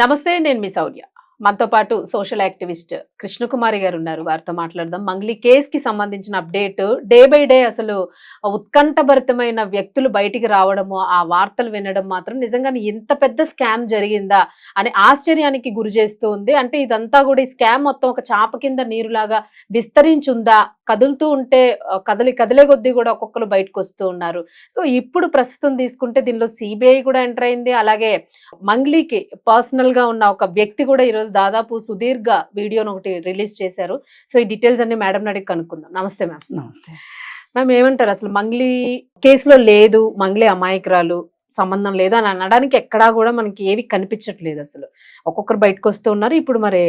నమస్తే, నేను మీ శౌర్య. మనతో పాటు సోషల్ యాక్టివిస్ట్ కృష్ణకుమారి గారు ఉన్నారు. వారితో మాట్లాడదాం. మంగ్లీ కేస్‌కి సంబంధించిన అప్డేట్ డే బై డే అసలు ఉత్కంఠభరితమైన వ్యక్తులు బయటికి రావడము, ఆ వార్తలు వినడం మాత్రం నిజంగానే ఇంత పెద్ద స్కామ్ జరిగిందా అని ఆశ్చర్యానికి గురి చేస్తూ ఉంది. అంటే ఇదంతా కూడా ఈ స్కామ్ మొత్తం ఒక చాప కింద నీరులాగా విస్తరించుందా? కదులుతూ ఉంటే కదిలే కొద్దీ కూడా ఒక్కొక్కరు బయటకొస్తూ ఉన్నారు. సో, ఇప్పుడు ప్రస్తుతం తీసుకుంటే దీనిలో సీబీఐ కూడా ఎంటర్ అయింది. అలాగే మంగ్లీకి పర్సనల్ గా ఉన్న ఒక వ్యక్తి కూడా ఈరోజు దాదాపు సుదీర్ఘ వీడియోను ఒకటి రిలీజ్ చేశారు. సో ఈ డీటెయిల్స్ అన్ని మేడం అడిగి కనుక్కుందాం. నమస్తే మ్యామ్. నమస్తే. మ్యామ్, ఏమంటారు అసలు మంగ్లీ కేసులో లేదు, మంగ్లీ అమాయకురాలు, సంబంధం లేదు అని అనడానికి ఎక్కడా కూడా మనకి ఏవి కనిపించట్లేదు అసలు. ఒక్కొక్కరు బయటకు వస్తూ ఉన్నారు. ఇప్పుడు మరి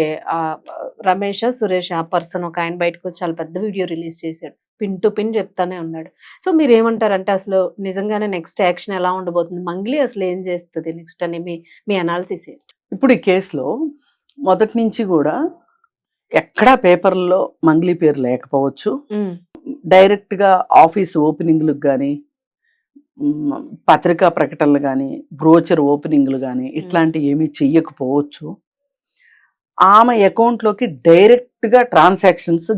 రమేష్ సురేష్ ఆ పర్సన్ ఒక ఆయన బయటకు వచ్చి చాలా పెద్ద వీడియో రిలీజ్ చేశాడు. పిన్ టు పిన్ చెప్తానే ఉన్నాడు. సో మీరు ఏమంటారంటే అసలు నిజంగానే నెక్స్ట్ యాక్షన్ ఎలా ఉండబోతుంది? మంగ్లీ అసలు ఏం చేస్తుంది నెక్స్ట్ అని మీ అనాలిసిస్ ఏంటి? ఇప్పుడు ఈ కేసులో మొదటి నుంచి కూడా ఎక్కడా పేపర్లో మంగ్లీ పేరు లేకపోవచ్చు. డైరెక్ట్గా ఆఫీస్ ఓపెనింగ్లకు కానీ, పత్రికా ప్రకటనలు కానీ, బ్రోచర్ ఓపెనింగ్లు కానీ ఇట్లాంటివి ఏమీ చెయ్యకపోవచ్చు. ఆమె అకౌంట్లోకి డైరెక్ట్గా ట్రాన్సాక్షన్స్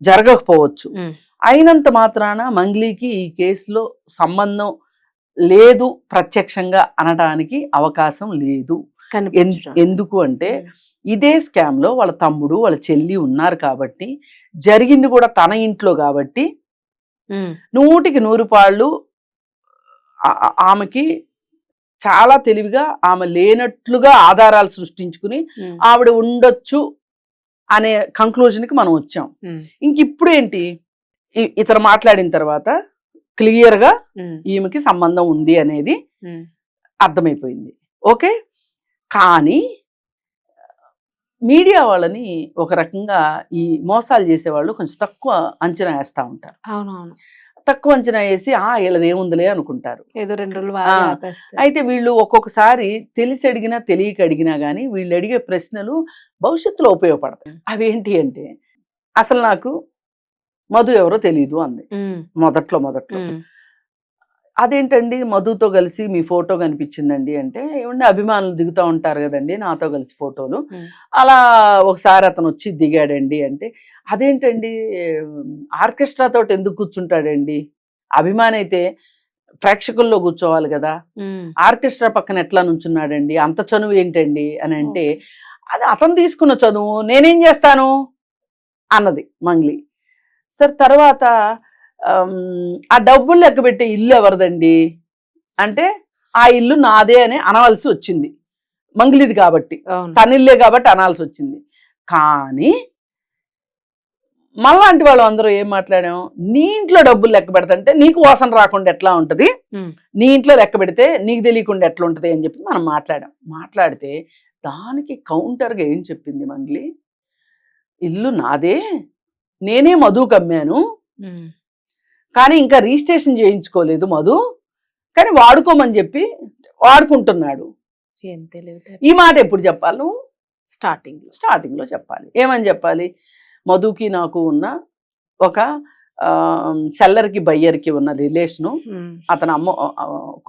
జరగకపోవచ్చు. అయినంత మాత్రాన మంగ్లీకి ఈ కేసులో సంబంధం లేదు ప్రత్యక్షంగా అనడానికి అవకాశం లేదు. ఎందుకు అంటే ఇదే స్కామ్ లో వాళ్ళ తమ్ముడు వాళ్ళ చెల్లి ఉన్నారు కాబట్టి, జరిగింది కూడా తన ఇంట్లో కాబట్టి 100కి 100 పాళ్ళు ఆమెకి చాలా తెలివిగా ఆమె లేనట్లుగా ఆధారాలు సృష్టించుకుని ఆవిడ ఉండొచ్చు అనే కంక్లూజన్కి మనం వచ్చాం. ఇంక ఇప్పుడు ఏంటి, ఇతను మాట్లాడిన తర్వాత క్లియర్ గా ఈమెకి సంబంధం ఉంది అనేది అర్థమైపోయింది. ఓకే, కానీ మీడియా వాళ్ళని ఒక రకంగా ఈ మోసాలు చేసేవాళ్ళు కొంచెం తక్కువ అంచనా వేస్తూ ఉంటారు. అవునవును, తక్కువ అంచనా వేసి వీళ్ళది ఏముందిలే అనుకుంటారు. ఏదో 2 రోజులు అయితే వీళ్ళు ఒక్కొక్కసారి తెలిసి అడిగినా తెలియక అడిగినా కానీ వీళ్ళు అడిగే ప్రశ్నలు భవిష్యత్తులో ఉపయోగపడతాయి. అవేంటి అంటే, అసలు నాకు మధు ఎవరో తెలీదు అంది మొదట్లో. అదేంటండి మధుతో కలిసి మీ ఫోటో కనిపించిందండి అంటే, ఏమంటే అభిమానులు దిగుతూ ఉంటారు కదండి నాతో కలిసి ఫోటోలు, అలా ఒకసారి అతను వచ్చి దిగాడండి అంటే, అదేంటండి ఆర్కెస్ట్రా తోటి ఎందుకు కూర్చుంటాడండి? అభిమాని అయితే ప్రేక్షకుల్లో కూర్చోవాలి కదా, ఆర్కెస్ట్రా పక్కన ఎట్లా నుంచున్నాడండి? అంత చనువు ఏంటండి అని అంటే, అది అతను తీసుకున్న చదువు, నేనేం చేస్తాను అన్నది మంగ్లీ. సరే తర్వాత ఆ డబ్బులు లెక్క పెట్టే ఇల్లు ఎవరిదండి అంటే, ఆ ఇల్లు నాదే అని అనవలసి వచ్చింది. మంగ్లీది కాబట్టి, తన ఇల్లే కాబట్టి అనాల్సి వచ్చింది. కానీ మళ్ళాంటి వాళ్ళు అందరూ ఏం మాట్లాడాం, నీ ఇంట్లో డబ్బులు లెక్క పెడతంటే నీకు వాసన రాకుండా ఎట్లా ఉంటది, నీ ఇంట్లో లెక్క పెడితే నీకు తెలియకుండా ఎట్లా ఉంటది అని చెప్పి మనం మాట్లాడితే దానికి కౌంటర్గా ఏం చెప్పింది మంగ్లీ, ఇల్లు నాదే, నేనే మధు కమ్మాను, కానీ ఇంకా రిజిస్ట్రేషన్ చేయించుకోలేదు మధు, కానీ వాడుకోమని చెప్పి వాడుకుంటున్నాడు. ఈ మాట ఎప్పుడు చెప్పాలి నువ్వు? స్టార్టింగ్లో చెప్పాలి. ఏమని చెప్పాలి? మధుకి నాకు ఉన్న ఒక సెల్లర్కి బయ్యర్కి ఉన్న రిలేషను, అతను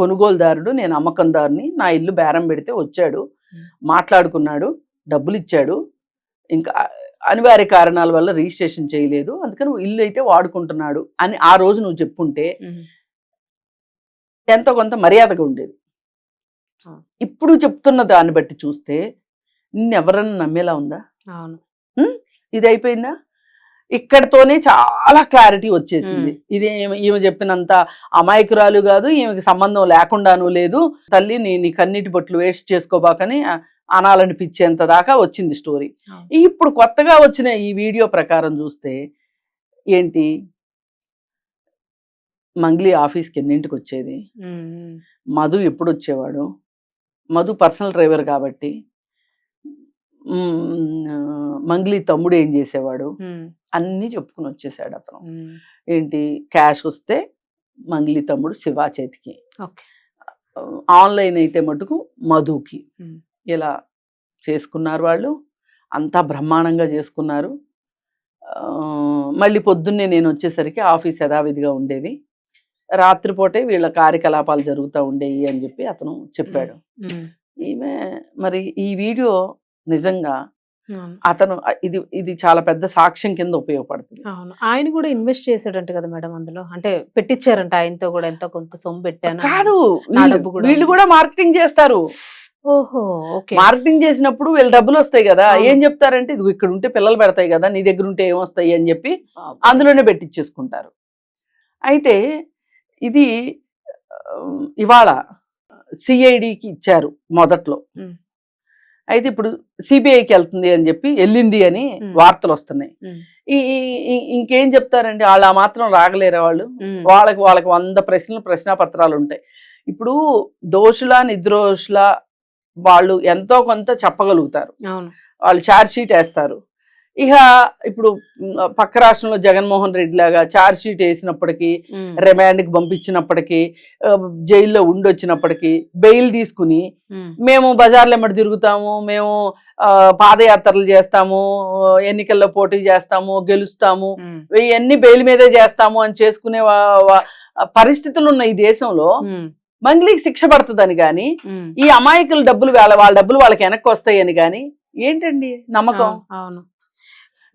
కొనుగోలుదారుడు, నేను అమ్మకందారుని, నా ఇల్లు బేరం పెడితే వచ్చాడు, మాట్లాడుకున్నాడు, డబ్బులు ఇచ్చాడు, ఇంకా అనివార్య కారణాల వల్ల రిజిస్ట్రేషన్ చేయలేదు, అందుకని ఇల్లు అయితే వాడుకుంటున్నాడు అని ఆ రోజు నువ్వు చెప్పుంటే ఎంతో కొంత మర్యాదగా ఉండేది. ఇప్పుడు చెప్తున్న దాన్ని బట్టి చూస్తే నిన్నెవరన్నా నమ్మేలా ఉందా? ఇది అయిపోయిందా? ఇక్కడతోనే చాలా క్లారిటీ వచ్చేసింది. ఇది ఈమె చెప్పినంత అమాయకురాలు కాదు, ఈమెకి సంబంధం లేకుండానూ లేదు, తల్లి నీ కన్నీటి బొట్లు వేస్ట్ చేసుకోబాకని అనాలనిపించేంత దాకా వచ్చింది స్టోరీ. ఇప్పుడు కొత్తగా వచ్చిన ఈ వీడియో ప్రకారం చూస్తే ఏంటి, మంగ్లీ ఆఫీస్కి ఎన్నింటికి వచ్చేది, మధు ఎప్పుడు వచ్చేవాడు, మధు పర్సనల్ డ్రైవర్ కాబట్టి మంగ్లీ తమ్ముడు ఏం చేసేవాడు అన్నీ చెప్పుకుని వచ్చేసాడు అతను. ఏంటి, క్యాష్ వస్తే మంగ్లీ తమ్ముడు శివ చేతికి, ఆన్లైన్ అయితే మటుకు మధుకి. ఇలా చేసుకున్నారు వాళ్ళు, అంతా బ్రహ్మాండంగా చేసుకున్నారు. మళ్ళీ పొద్దున్నే నేను వచ్చేసరికి ఆఫీస్ యథావిధిగా ఉండేది, రాత్రిపూటే వీళ్ళ కార్యకలాపాలు జరుగుతూ ఉండేవి అని చెప్పి అతను చెప్పాడు. ఈమె మరి ఈ వీడియో నిజంగా అవును. అతను ఇది ఇది చాలా పెద్ద సాక్ష్యం కింద ఉపయోగపడుతుంది. అవును. ఆయన కూడా ఇన్వెస్ట్ చేసాడంట కదా మేడం అందులో. అంటే పెట్టించారంట ఆయనతో కూడా ఎంతో కొంత సొమ్ము పెట్టాను అని. కాదు, నా వీళ్ళు డబ్బు కూడా వీళ్ళు ఉంది. కూడా మార్కెటింగ్ చేస్తారు. ఓహో! ఓకే. మార్కెటింగ్ చేసినప్పుడు వీళ్ళు డబ్బులు వస్తాయి కదా, అవును. ఏం చెప్తారంటే ఇదిగో ఇక్కడ ఉంటే పిల్లలు పెడతాయి కదా, నీ దగ్గర ఉంటే ఏమొస్తాయి అని చెప్పి బాబోయ్! అందులోనే పెట్టించేసుకుంటారు. అయితే ఇది ఇవాళ సిఐడికి ఇచ్చారు మొదట్లో. ఉమ్, అయితే ఇప్పుడు సిబిఐకి వెళ్తుంది అని చెప్పి వెళ్ళింది అని వార్తలు వస్తున్నాయి. ఉమ్, ఇంకేం చెప్తారండి, వాళ్ళు ఆ మాత్రం రాగలేరా వాళ్ళు? ఉమ్, వాళ్ళకి 100 ప్రశ్నాపత్రాలు ఉంటాయి. ఇప్పుడు దోషుల నిర్దోషుల వాళ్ళు ఎంతో కొంత చెప్పగలుగుతారు, అవును. వాళ్ళు ఛార్జ్ షీట్ వేస్తారు. ఇక ఇప్పుడు పక్క రాష్ట్రంలో జగన్మోహన్ రెడ్డి లాగా ఛార్జ్ షీట్ వేసినప్పటికీ, ఉమ్, రిమాండ్కి పంపించినప్పటికీ, జైల్లో ఉండొచ్చినప్పటికీ బెయిల్ తీసుకుని ఉమ్, మేము బజార్లు ఎమ్మడి తిరుగుతాము, మేము పాదయాత్రలు చేస్తాము, ఎన్నికల్లో పోటీ చేస్తాము, గెలుస్తాము, ఉమ్, ఇవన్నీ బెయిల్ మీదే చేస్తాము అని చేసుకునే పరిస్థితులు ఉన్న ఈ దేశంలో ఉమ్, మంగ్లీకి శిక్ష పడుతుందని కానీ, ఉమ్. ఈ అమాయకుల డబ్బులు వాళ్ళ డబ్బులు వాళ్ళకి వెనక్కి వస్తాయని కానీ ఏంటండి నమ్మకం? అవును.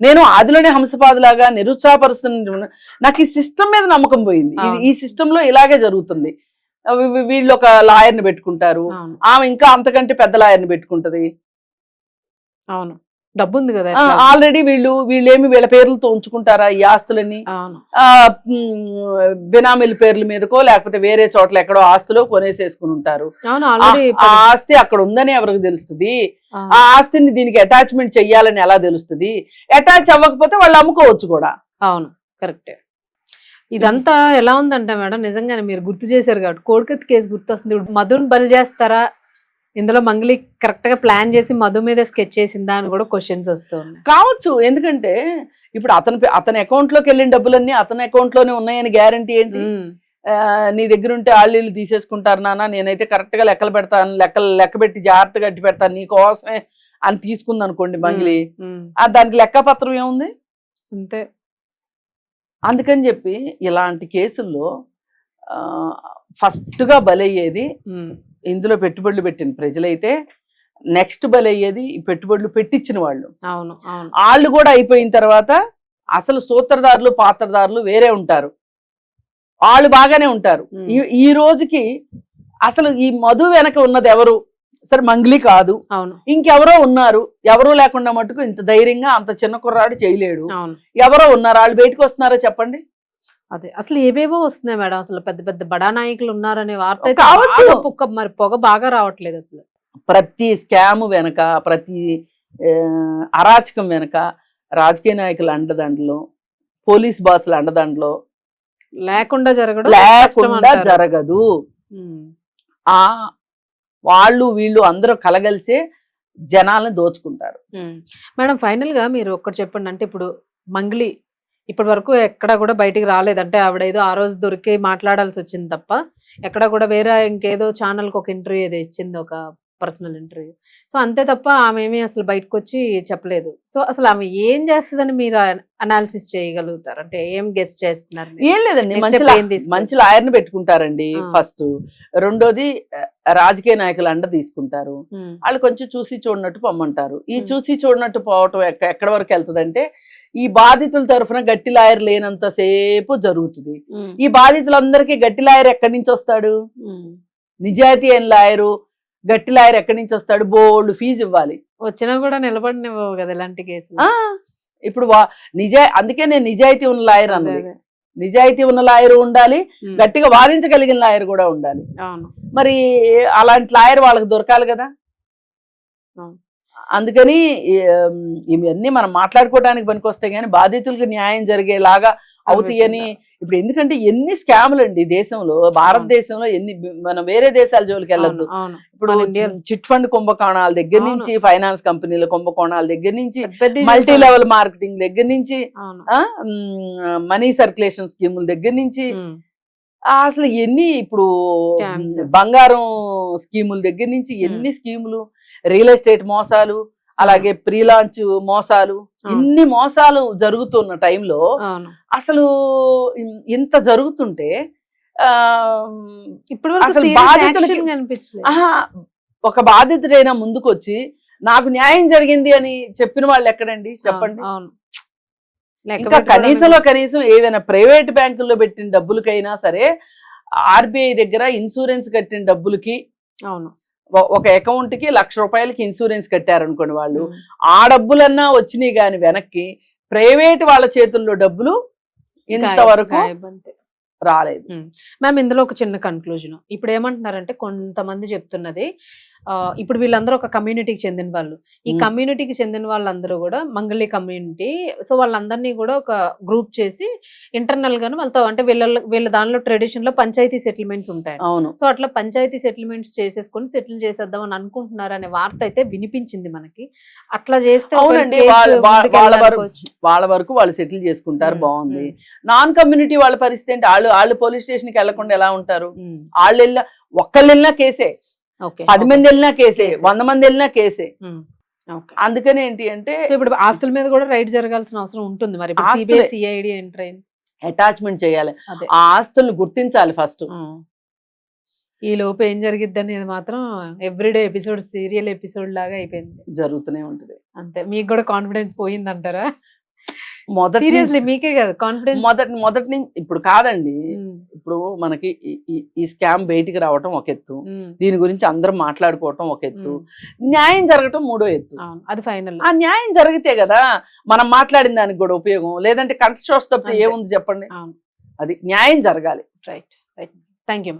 నేను ఆదిలోనే హంసపాదులాగా నిరుత్సాహపరుస్తున్న, నాకు ఈ సిస్టమ్ మీద నమ్మకం పోయింది. ఈ సిస్టమ్ లో ఇలాగే జరుగుతుంది. వీళ్ళు ఒక లాయర్ని పెట్టుకుంటారు, అవును. ఆమె ఇంకా అంతకంటే పెద్ద లాయర్ని పెట్టుకుంటది. అవును. డబ్బు ఉంది కదా. ఆల్రెడీ వీళ్ళేమి వీళ్ళ పేర్లతో ఉంచుకుంటారా ఈ ఆస్తులని? అవును. బినామీల పేర్ల మీదకో లేకపోతే వేరే చోట్ల ఎక్కడో ఆస్తులో కొనేసేసుకుని ఉంటారు. అవును. ఆ ఆల్రెడీ ఆస్తి అక్కడ ఉందని ఎవరికి తెలుస్తుంది? ఆ ఆస్తిని దీనికి అటాచ్మెంట్ చెయ్యాలని ఎలా తెలుస్తుంది? అటాచ్ అవ్వకపోతే వాళ్ళు అమ్ముకోవచ్చు కూడా. అవును, కరెక్టే. ఇదంతా ఎలా ఉందంటే మేడం, నిజంగానే మీరు గుర్తు చేశారు కాబట్టి కోడికత్తి కేసు గుర్తొస్తుంది. ఇప్పుడు మధుని బలి చేస్తారా, ఇందులో మంగళి కరెక్ట్ గా ప్లాన్ చేసి మధు మీద స్కెచ్ చేసిందా అని కూడా క్వశ్చన్స్ వస్తూ ఉన్నాయి. కావచ్చు, ఎందుకంటే ఇప్పుడు అతని అకౌంట్ లోకి వెళ్ళిన డబ్బులన్నీ అతని అకౌంట్ లోనే ఉన్నాయని గ్యారంటీ ఏంటి? నీ దగ్గర ఉంటే వాళ్ళు తీసేసుకుంటారు నాన్న, నేనైతే కరెక్ట్ గా లెక్కలు పెడతాను, లెక్క పెట్టి జాగ్రత్తగా అట్టి పెడతాను నీ కోసమే అని తీసుకుంది అనుకోండి మంగళి, దానికి లెక్కపత్రం ఏముంది? అంతే. అందుకని చెప్పి ఇలాంటి కేసుల్లో ఫస్ట్ గా బలయ్యేది ఇందులో పెట్టుబడులు పెట్టిన ప్రజలైతే, నెక్స్ట్ బలయ్యేది ఈ పెట్టుబడులు పెట్టించిన వాళ్ళు. అవును, అవును. వాళ్ళు కూడా అయిపోయిన తర్వాత అసలు సూత్రధారులు పాత్రధారులు వేరే ఉంటారు, వాళ్ళు బాగానే ఉంటారు. ఈ రోజుకి అసలు ఈ మధు వెనక ఉన్నది ఎవరు? సరే మంగ్లీ కాదు, అవును, ఇంకెవరో ఉన్నారు. ఎవరో లేకుండా మటుకు ఇంత ధైర్యంగా అంత చిన్న కుర్రాడు చేయలేడు. అవును. ఎవరో ఉన్నారు, వాళ్ళు బయటకు వస్తున్నారో చెప్పండి. అదే అసలు ఏవేవో వస్తున్నాయి మేడం, అసలు పెద్ద పెద్ద బడా నాయకులు ఉన్నారనే వార్త అయితే కావచ్చు. బాగా మరి పొగ బాగా రావట్లేదు అసలు. ప్రతి స్కామ్ వెనక, ప్రతి అరాచకం వెనక రాజకీయ నాయకుల అండదండలో, పోలీస్ బాసుల అండదండలో లేకుండా లేకుండా జరగదు. ఆ వాళ్ళు వీళ్ళు అందరూ కలగలిసే జనాలను దోచుకుంటారు. మేడం ఫైనల్ గా మీరు ఒక్కటి చెప్పండి. అంటే ఇప్పుడు మంగ్లీ ఇప్పటి వరకు ఎక్కడ కూడా బయటికి రాలేదంటే, ఆవిడ ఏదో ఆ రోజు దొరికి మాట్లాడాల్సి వచ్చింది తప్ప, ఎక్కడ కూడా వేరే ఇంకేదో ఛానల్కి ఒక ఇంటర్వ్యూ ఏదో ఇచ్చింది, ఒక పర్సనల్ ఇంటర్వ్యూ. సో అంతే తప్ప ఆమె ఏమీ అసలు బయటకు వచ్చి చెప్పలేదు. సో అసలు ఆమె ఏం చేస్తుందని మీరు అనాలిసిస్ చేయగలుగుతారు? అంటే ఏం గెస్ట్ చేస్తున్నారు? ఏం లేదండి, మంచి లాయర్ని పెట్టుకుంటారండి ఫస్ట్. రెండోది రాజకీయ నాయకులు అండ తీసుకుంటారు. వాళ్ళు కొంచెం చూసి చూడనట్టు పొమ్మంటారు. ఈ చూసి చూడనట్టు పోవటం ఎక్కడి వరకు వెళ్తుందంటే, ఈ బాధితుల తరఫున గట్టి లాయర్ లేనంత సేపు జరుగుతుంది. ఈ బాధితులందరికీ గట్టి లాయర్ ఎక్కడి నుంచి వస్తాడు? నిజాయితీ అయిన లాయరు, గట్టి లాయర్ ఎక్కడి నుంచి వస్తాడు? బోల్డ్ ఫీజు ఇవ్వాలి. వచ్చినా కూడా నిలబడినివ్వవు కదా ఇలాంటి కేసులు. ఇప్పుడు అందుకే నేను నిజాయితీ ఉన్న లాయర్ అన్నది. నిజాయితీ ఉన్న లాయర్ ఉండాలి, గట్టిగా వాదించగలిగిన లాయర్ కూడా ఉండాలి. మరి అలాంటి లాయర్ వాళ్ళకి దొరకాలి కదా. అందుకని ఇవన్నీ మనం మాట్లాడుకోవడానికి పనికొస్తాయి, కానీ బాధితులకు న్యాయం జరిగేలాగా అవుతాయని. ఇప్పుడు ఎందుకంటే ఎన్ని స్కాములు అండి దేశంలో, భారతదేశంలో ఎన్ని, మనం వేరే దేశాల జోలికి వెళ్ళొద్దు. ఇప్పుడు చిట్ ఫండ్ కుంభకోణాల దగ్గర నుంచి, ఫైనాన్స్ కంపెనీల కుంభకోణాల దగ్గర నుంచి, మల్టీ లెవెల్ మార్కెటింగ్ దగ్గర నుంచి, మనీ సర్క్యులేషన్ స్కీముల దగ్గర నుంచి, అసలు ఎన్ని, ఇప్పుడు బంగారం స్కీముల దగ్గర నుంచి ఎన్ని స్కీములు, రియల్ ఎస్టేట్ మోసాలు, అలాగే ప్రీ లాంచ్ మోసాలు, ఇన్ని మోసాలు జరుగుతున్న టైంలో అసలు ఇంత జరుగుతుంటే ఇప్పుడు అసలు బాధితులకి ఒక బాధితుడైనా ముందుకు వచ్చి నాకు న్యాయం జరిగింది అని చెప్పిన వాళ్ళు ఎక్కడండి చెప్పండి. అవును. ఇంకా కనీసం ఏవైనా ప్రైవేట్ బ్యాంకుల్లో పెట్టిన డబ్బులకైనా సరే ఆర్బీఐ దగ్గర ఇన్సూరెన్స్ కట్టిన డబ్బులకి అవును ఒక అకౌంట్ కి ₹1,00,000 ఇన్సూరెన్స్ కట్టారనుకోండి వాళ్ళు, ఆ డబ్బులన్నా వచ్చినాయి కానీ వెనక్కి ప్రైవేట్ వాళ్ళ చేతుల్లో డబ్బులు ఇంతవరకు రాలేదు. మ్యామ్ ఇందులో ఒక చిన్న కన్క్లూజన్, ఇప్పుడు ఏమంటున్నారంటే కొంతమంది చెప్తున్నది, ఇప్పుడు వీళ్ళందరూ ఒక కమ్యూనిటీకి చెందిన వాళ్ళు, ఈ కమ్యూనిటీకి చెందిన వాళ్ళందరూ కూడా మంగళి కమ్యూనిటీ, సో వాళ్ళందరినీ కూడా ఒక గ్రూప్ చేసి ఇంటర్నల్ గాను వాళ్ళతో అంటే వీళ్ళ దానిలో ట్రెడిషన్ లో పంచాయతీ సెటిల్మెంట్స్ ఉంటాయి. అవును. సో అట్లా పంచాయతీ సెటిల్మెంట్స్ చేసేసుకొని సెటిల్ చేసేద్దాం అని అనుకుంటున్నారు అనే వార్త అయితే వినిపించింది మనకి. అట్లా చేస్తే అవునండి, వాళ్ళ వరకు వాళ్ళు సెటిల్ చేసుకుంటారు, బాగుంది. నాన్ కమ్యూనిటీ వాళ్ళ పరిస్థితి ఏంటి? వాళ్ళు పోలీస్ స్టేషన్ కి వెళ్లకుండా ఎలా ఉంటారు? వాళ్ళు ఒక్కళ్ళు వెళ్ళినా కేసే, 10 మంది వెళ్ళినా కేసే, 100 మంది వెళ్ళినా కేసే. అందుకని ఏంటి అంటే ఇప్పుడు ఆస్తుల మీద కూడా రైడ్ జరగాల్సిన అవసరం ఉంటుంది. మరి సిఐడి ఎంటర్ అయింది, అటాచ్మెంట్ చేయాలి, ఆ ఆస్తులను గుర్తించాలి ఫస్ట్. ఈ లోపు ఏం జరిగిద్ది అనేది మాత్రం ఎవ్రీడే ఎపిసోడ్, సీరియల్ ఎపిసోడ్ లాగా అయిపోయింది, జరుగుతూనే ఉంటుంది అంతే. మీకు కూడా కాన్ఫిడెన్స్ పోయిందంటారా? మీకే కదా కాన్ఫిడెన్స్ మొదటి నుంచి. ఇప్పుడు కాదండి, ఇప్పుడు మనకి ఈ స్కామ్ బయటికి రావటం ఒక ఎత్తు, దీని గురించి అందరం మాట్లాడుకోవటం ఒక ఎత్తు, న్యాయం జరగటం మూడో ఎత్తు. అది ఫైనల్. ఆ న్యాయం జరిగితే కదా మనం మాట్లాడిన దానికి కూడా ఉపయోగం, లేదంటే కంఠశోష తప్పితే ఏముంది చెప్పండి. అది న్యాయం జరగాలి. Right right. Thank you.